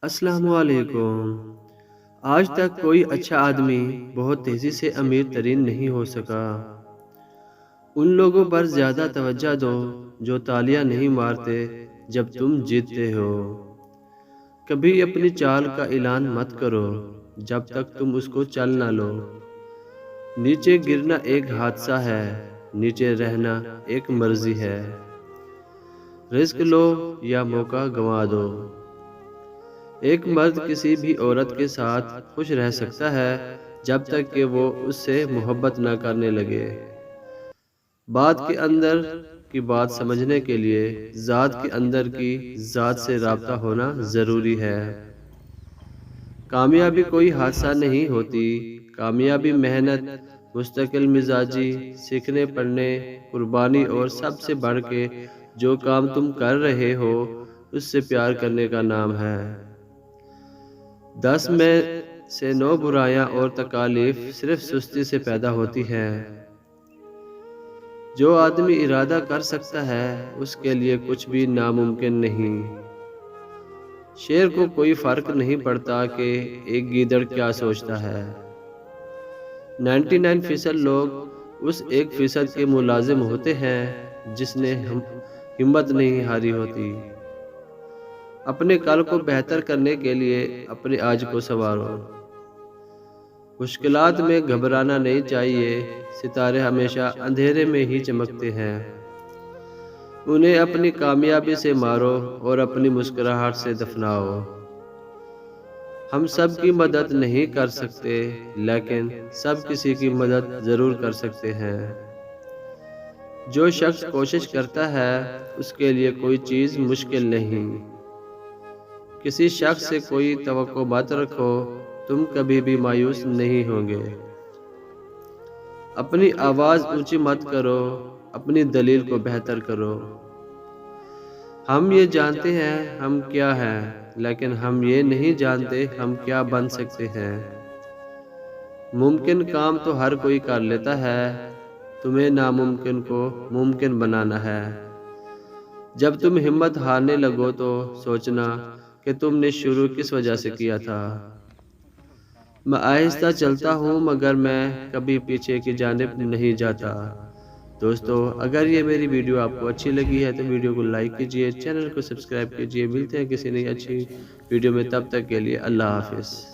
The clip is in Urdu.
السلام علیکم۔ آج تک کوئی اچھا آدمی بہت تیزی سے امیر ترین نہیں ہو سکا۔ ان لوگوں پر زیادہ توجہ دو جو تالیاں نہیں مارتے جب تم جیتتے ہو۔ کبھی اپنی چال کا اعلان مت کرو جب تک تم اس کو چل نہ لو۔ نیچے گرنا ایک حادثہ ہے، نیچے رہنا ایک مرضی ہے۔ رزق لو یا موقع گنوا دو۔ ایک مرد کسی بھی عورت کے ساتھ خوش رہ سکتا ہے جب تک کہ وہ اس سے محبت نہ کرنے لگے۔ بات کے اندر کی بات سمجھنے کے لیے ذات کے اندر کی ذات سے رابطہ ہونا ضروری ہے۔ کامیابی کوئی حادثہ نہیں ہوتی، کامیابی محنت، مستقل مزاجی، سیکھنے پڑھنے، قربانی اور سب سے بڑھ کے جو کام تم کر رہے ہو اس سے پیار کرنے کا نام ہے۔ 10 میں سے 9 برائیاں اور تکالیف صرف سستی سے پیدا ہوتی ہیں۔ جو آدمی ارادہ کر سکتا ہے اس کے لیے کچھ بھی ناممکن نہیں۔ شیر کو کوئی فرق نہیں پڑتا کہ ایک گیدڑ کیا سوچتا ہے۔ 99% لوگ اس 1% کے ملازم ہوتے ہیں جس نے ہمت نہیں ہاری ہوتی۔ اپنے کل کو بہتر کرنے کے لیے اپنے آج کو سنوارو۔ مشکلات میں گھبرانا نہیں چاہیے، ستارے ہمیشہ اندھیرے میں ہی چمکتے ہیں۔ انہیں اپنی کامیابی سے مارو اور اپنی مسکراہٹ سے دفناؤ۔ ہم سب کی مدد نہیں کر سکتے لیکن سب کسی کی مدد ضرور کر سکتے ہیں۔ جو شخص کوشش کرتا ہے اس کے لیے کوئی چیز مشکل نہیں۔ کسی شخص سے کوئی توقع مت رکھو، تم کبھی بھی مایوس نہیں ہوں گے۔ اپنی آواز اونچی مت کرو، اپنی دلیل کو بہتر کرو۔ ہم یہ جانتے ہیں ہم کیا ہیں، لیکن ہم یہ نہیں جانتے ہم کیا بن سکتے ہیں۔ ممکن کام تو ہر کوئی کر لیتا ہے، تمہیں ناممکن کو ممکن بنانا ہے۔ جب تم ہمت ہارنے لگو تو سوچنا کہ تم نے شروع کس وجہ سے کیا تھا۔ میں آہستہ چلتا ہوں مگر میں کبھی پیچھے کی جانب نہیں جاتا۔ دوستو، اگر یہ میری ویڈیو آپ کو اچھی لگی ہے تو ویڈیو کو لائک کیجئے، چینل کو سبسکرائب کیجئے۔ ملتے ہیں کسی نئی اچھی ویڈیو میں، تب تک کے لیے اللہ حافظ۔